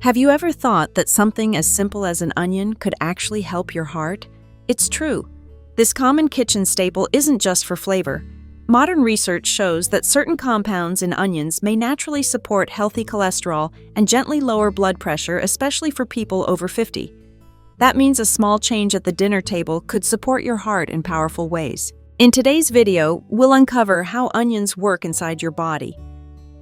Have you ever thought that something as simple as an onion could actually help your heart? It's true. This common kitchen staple isn't just for flavor. Modern research shows that certain compounds in onions may naturally support healthy cholesterol and gently lower blood pressure, especially for people over 50. That means a small change at the dinner table could support your heart in powerful ways. In today's video, we'll uncover how onions work inside your body,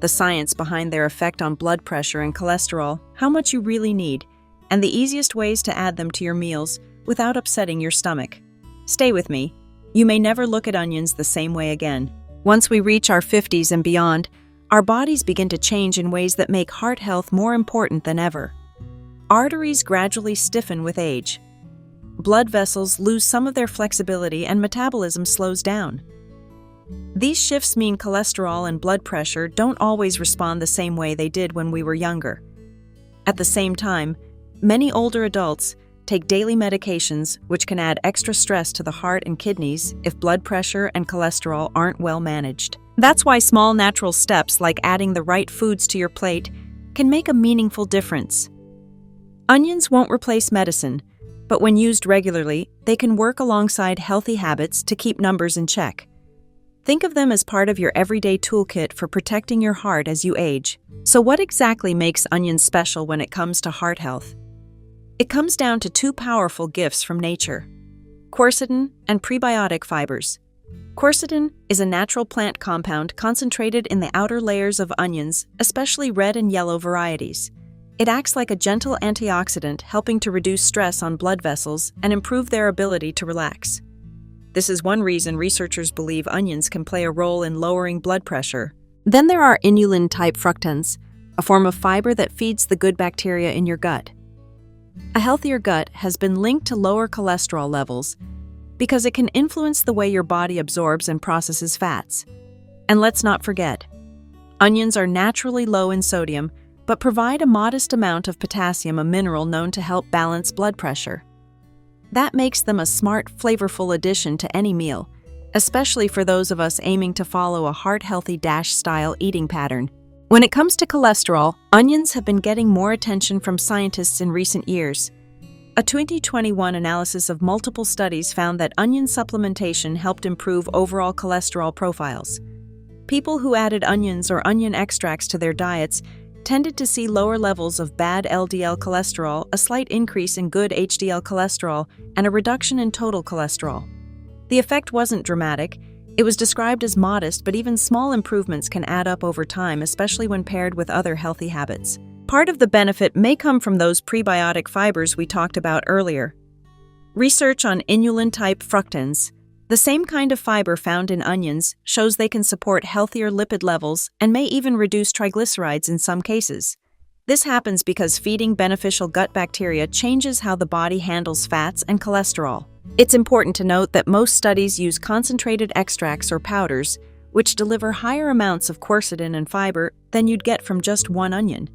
the science behind their effect on blood pressure and cholesterol, how much you really need, and the easiest ways to add them to your meals without upsetting your stomach. Stay with me. You may never look at onions the same way again. Once we reach our 50s and beyond, our bodies begin to change in ways that make heart health more important than ever. Arteries gradually stiffen with age. Blood vessels lose some of their flexibility and metabolism slows down. These shifts mean cholesterol and blood pressure don't always respond the same way they did when we were younger. At the same time, many older adults take daily medications which can add extra stress to the heart and kidneys if blood pressure and cholesterol aren't well managed. That's why small natural steps like adding the right foods to your plate can make a meaningful difference. Onions won't replace medicine, but when used regularly, they can work alongside healthy habits to keep numbers in check. Think of them as part of your everyday toolkit for protecting your heart as you age. So what exactly makes onions special when it comes to heart health? It comes down to two powerful gifts from nature: quercetin and prebiotic fibers. Quercetin is a natural plant compound concentrated in the outer layers of onions, especially red and yellow varieties. It acts like a gentle antioxidant, helping to reduce stress on blood vessels and improve their ability to relax. This is one reason researchers believe onions can play a role in lowering blood pressure. Then there are inulin-type fructans, a form of fiber that feeds the good bacteria in your gut. A healthier gut has been linked to lower cholesterol levels because it can influence the way your body absorbs and processes fats. And let's not forget, onions are naturally low in sodium, but provide a modest amount of potassium, a mineral known to help balance blood pressure. That makes them a smart, flavorful addition to any meal, especially for those of us aiming to follow a heart-healthy DASH-style eating pattern. When it comes to cholesterol, onions have been getting more attention from scientists in recent years. A 2021 analysis of multiple studies found that onion supplementation helped improve overall cholesterol profiles. People who added onions or onion extracts to their diets tended to see lower levels of bad LDL cholesterol, a slight increase in good HDL cholesterol, and a reduction in total cholesterol. The effect wasn't dramatic. It was described as modest, but even small improvements can add up over time, especially when paired with other healthy habits. Part of the benefit may come from those prebiotic fibers we talked about earlier. Research on inulin-type fructans, the same kind of fiber found in onions, shows they can support healthier lipid levels and may even reduce triglycerides in some cases. This happens because feeding beneficial gut bacteria changes how the body handles fats and cholesterol. It's important to note that most studies use concentrated extracts or powders, which deliver higher amounts of quercetin and fiber than you'd get from just one onion.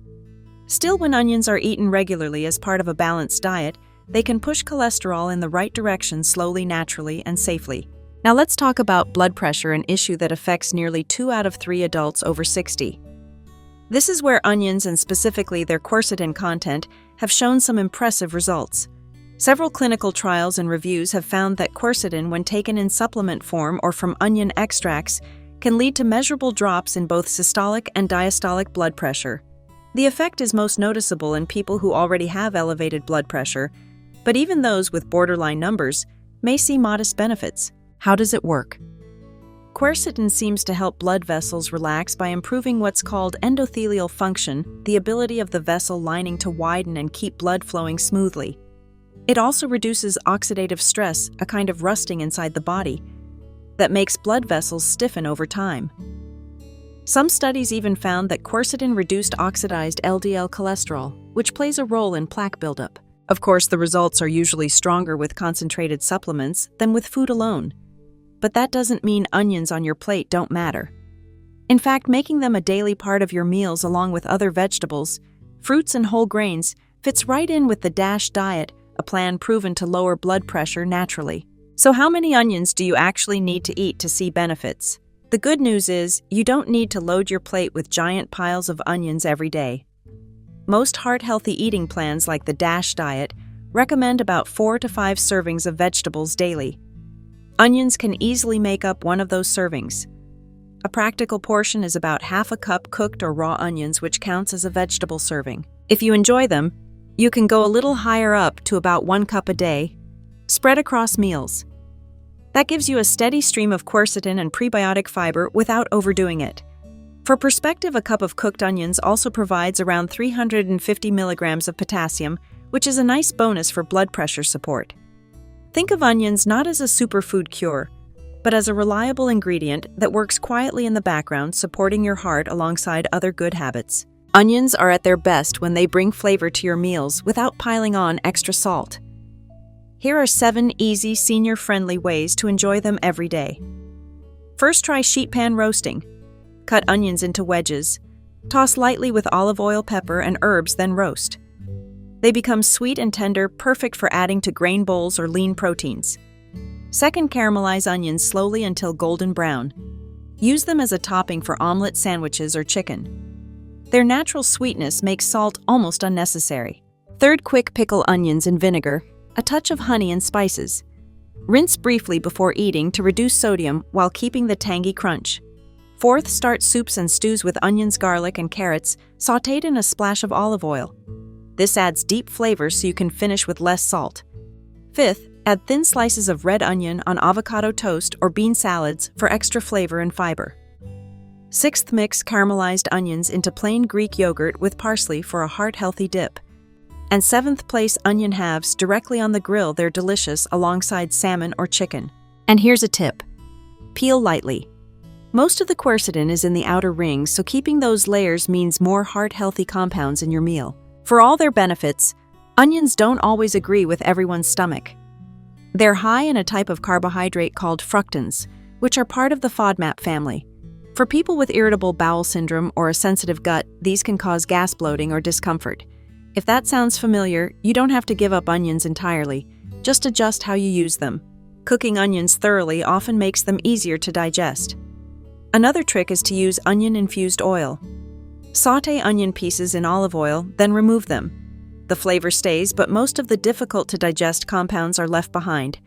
Still, when onions are eaten regularly as part of a balanced diet, they can push cholesterol in the right direction slowly, naturally, and safely. Now let's talk about blood pressure, an issue that affects nearly 2 out of 3 adults over 60. This is where onions, and specifically their quercetin content, have shown some impressive results. Several clinical trials and reviews have found that quercetin, when taken in supplement form or from onion extracts, can lead to measurable drops in both systolic and diastolic blood pressure. The effect is most noticeable in people who already have elevated blood pressure, but even those with borderline numbers may see modest benefits. How does it work? Quercetin seems to help blood vessels relax by improving what's called endothelial function, the ability of the vessel lining to widen and keep blood flowing smoothly. It also reduces oxidative stress, a kind of rusting inside the body, that makes blood vessels stiffen over time. Some studies even found that quercetin reduced oxidized LDL cholesterol, which plays a role in plaque buildup. Of course, the results are usually stronger with concentrated supplements than with food alone. But that doesn't mean onions on your plate don't matter. In fact, making them a daily part of your meals along with other vegetables, fruits, and whole grains fits right in with the DASH diet, a plan proven to lower blood pressure naturally. So how many onions do you actually need to eat to see benefits? The good news is, you don't need to load your plate with giant piles of onions every day. most heart-healthy eating plans like the DASH diet recommend about 4 to 5 servings of vegetables daily. Onions can easily make up one of those servings. A practical portion is about half a cup cooked or raw onions, which counts as a vegetable serving. If you enjoy them, you can go a little higher up to about 1 cup a day, spread across meals. That gives you a steady stream of quercetin and prebiotic fiber without overdoing it. For perspective, a cup of cooked onions also provides around 350 milligrams of potassium, which is a nice bonus for blood pressure support. Think of onions not as a superfood cure, but as a reliable ingredient that works quietly in the background, supporting your heart alongside other good habits. Onions are at their best when they bring flavor to your meals without piling on extra salt. Here are 7 easy, senior-friendly ways to enjoy them every day. First, try sheet pan roasting. Cut onions into wedges. Toss lightly with olive oil, pepper, and herbs, then roast. They become sweet and tender, perfect for adding to grain bowls or lean proteins. Second, caramelize onions slowly until golden brown. Use them as a topping for omelet, sandwiches, or chicken. Their natural sweetness makes salt almost unnecessary. Third, quick pickle onions in vinegar, a touch of honey and spices. Rinse briefly before eating to reduce sodium while keeping the tangy crunch. Fourth, start soups and stews with onions, garlic, and carrots, sautéed in a splash of olive oil. This adds deep flavor so you can finish with less salt. Fifth, add thin slices of red onion on avocado toast or bean salads for extra flavor and fiber. Sixth, mix caramelized onions into plain Greek yogurt with parsley for a heart-healthy dip. And seventh, place onion halves directly on the grill. They're delicious alongside salmon or chicken. And here's a tip. Peel lightly. Most of the quercetin is in the outer rings, so keeping those layers means more heart-healthy compounds in your meal. For all their benefits, onions don't always agree with everyone's stomach. They're high in a type of carbohydrate called fructans, which are part of the FODMAP family. For people with irritable bowel syndrome or a sensitive gut, these can cause gas, bloating, or discomfort. If that sounds familiar, you don't have to give up onions entirely. Just adjust how you use them. Cooking onions thoroughly often makes them easier to digest. Another trick is to use onion-infused oil. Sauté onion pieces in olive oil, then remove them. The flavor stays, but most of the difficult-to-digest compounds are left behind.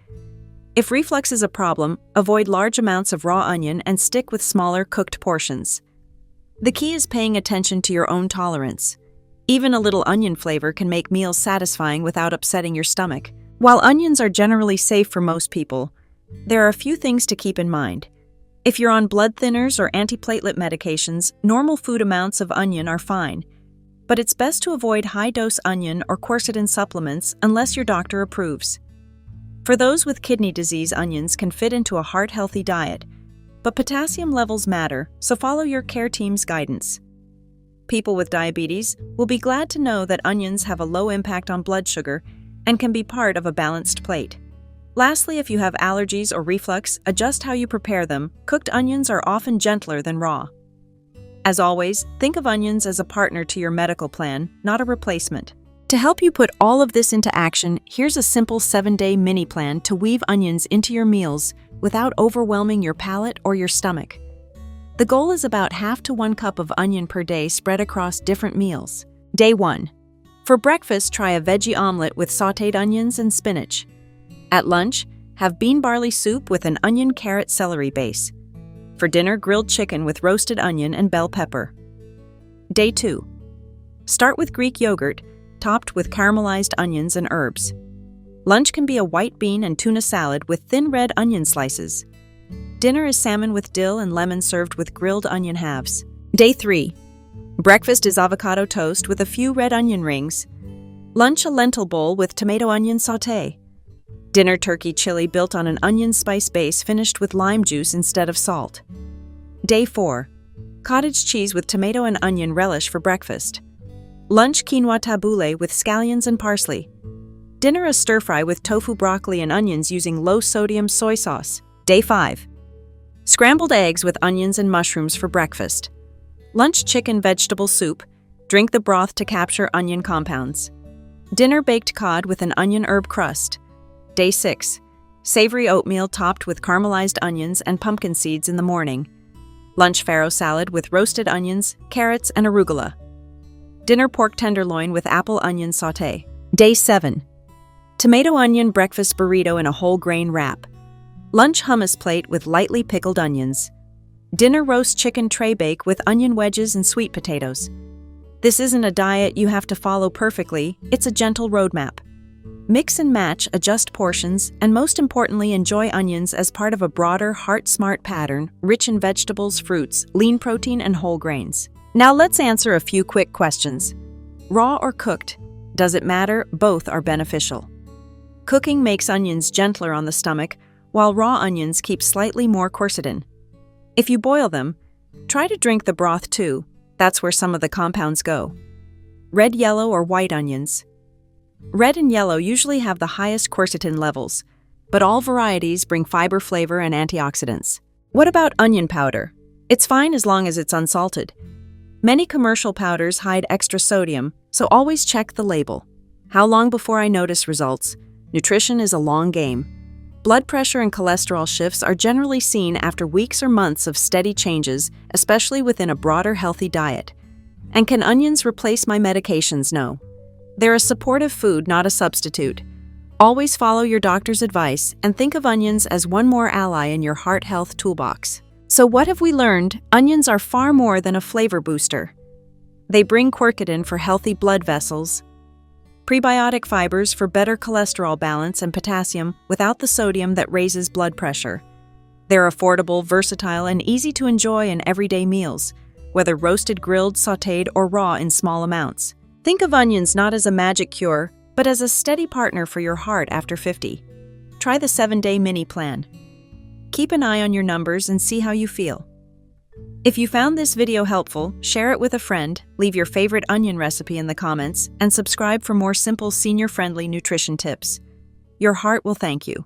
If reflux is a problem, avoid large amounts of raw onion and stick with smaller cooked portions. The key is paying attention to your own tolerance. Even a little onion flavor can make meals satisfying without upsetting your stomach. While onions are generally safe for most people, there are a few things to keep in mind. If you're on blood thinners or antiplatelet medications, normal food amounts of onion are fine. But it's best to avoid high-dose onion or quercetin supplements unless your doctor approves. For those with kidney disease, onions can fit into a heart-healthy diet, but potassium levels matter, so follow your care team's guidance. People with diabetes will be glad to know that onions have a low impact on blood sugar and can be part of a balanced plate. Lastly, if you have allergies or reflux, adjust how you prepare them. Cooked onions are often gentler than raw. As always, think of onions as a partner to your medical plan, not a replacement. To help you put all of this into action, here's a simple 7-day mini plan to weave onions into your meals without overwhelming your palate or your stomach. The goal is about half to 1 cup of onion per day spread across different meals. Day 1. For breakfast, try a veggie omelet with sautéed onions and spinach. At lunch, have bean barley soup with an onion, carrot, celery base. For dinner, grilled chicken with roasted onion and bell pepper. Day 2. Start with Greek yogurt, topped with caramelized onions and herbs. Lunch can be a white bean and tuna salad with thin red onion slices. Dinner is salmon with dill and lemon served with grilled onion halves. Day 3. Breakfast is avocado toast with a few red onion rings. Lunch, a lentil bowl with tomato onion sauté. Dinner, turkey chili built on an onion spice base finished with lime juice instead of salt. Day 4. Cottage cheese with tomato and onion relish for breakfast. Lunch, quinoa tabbouleh with scallions and parsley. Dinner, a stir-fry with tofu, broccoli, and onions using low-sodium soy sauce. Day 5. Scrambled eggs with onions and mushrooms for breakfast. Lunch, chicken vegetable soup. Drink the broth to capture onion compounds. Dinner, baked cod with an onion herb crust. Day 6. Savory oatmeal topped with caramelized onions and pumpkin seeds in the morning. Lunch, farro salad with roasted onions, carrots, and arugula. Dinner pork tenderloin with apple onion sauté. Day 7. Tomato onion breakfast burrito in a whole grain wrap. Lunch hummus plate with lightly pickled onions. Dinner roast chicken tray bake with onion wedges and sweet potatoes. This isn't a diet you have to follow perfectly, it's a gentle roadmap. Mix and match, adjust portions, and most importantly, enjoy onions as part of a broader, heart-smart pattern, rich in vegetables, fruits, lean protein, and whole grains. Now let's answer a few quick questions. Raw or cooked? Does it matter? Both are beneficial. Cooking makes onions gentler on the stomach, while raw onions keep slightly more quercetin. If you boil them, try to drink the broth too. That's where some of the compounds go. Red, yellow, or white onions? Red and yellow usually have the highest quercetin levels, but all varieties bring fiber, flavor, and antioxidants. What about onion powder? It's fine as long as it's unsalted. Many commercial powders hide extra sodium, so always check the label. How long before I notice results? Nutrition is a long game. Blood pressure and cholesterol shifts are generally seen after weeks or months of steady changes, especially within a broader healthy diet. And can onions replace my medications? No. They're a supportive food, not a substitute. Always follow your doctor's advice and think of onions as one more ally in your heart health toolbox. So what have we learned? Onions are far more than a flavor booster. They bring quercetin for healthy blood vessels, prebiotic fibers for better cholesterol balance, and potassium without the sodium that raises blood pressure. They're affordable, versatile, and easy to enjoy in everyday meals, whether roasted, grilled, sautéed, or raw in small amounts. Think of onions not as a magic cure, but as a steady partner for your heart after 50. Try the 7-day mini plan. Keep an eye on your numbers and see how you feel. If you found this video helpful, share it with a friend, leave your favorite onion recipe in the comments, and subscribe for more simple senior-friendly nutrition tips. Your heart will thank you.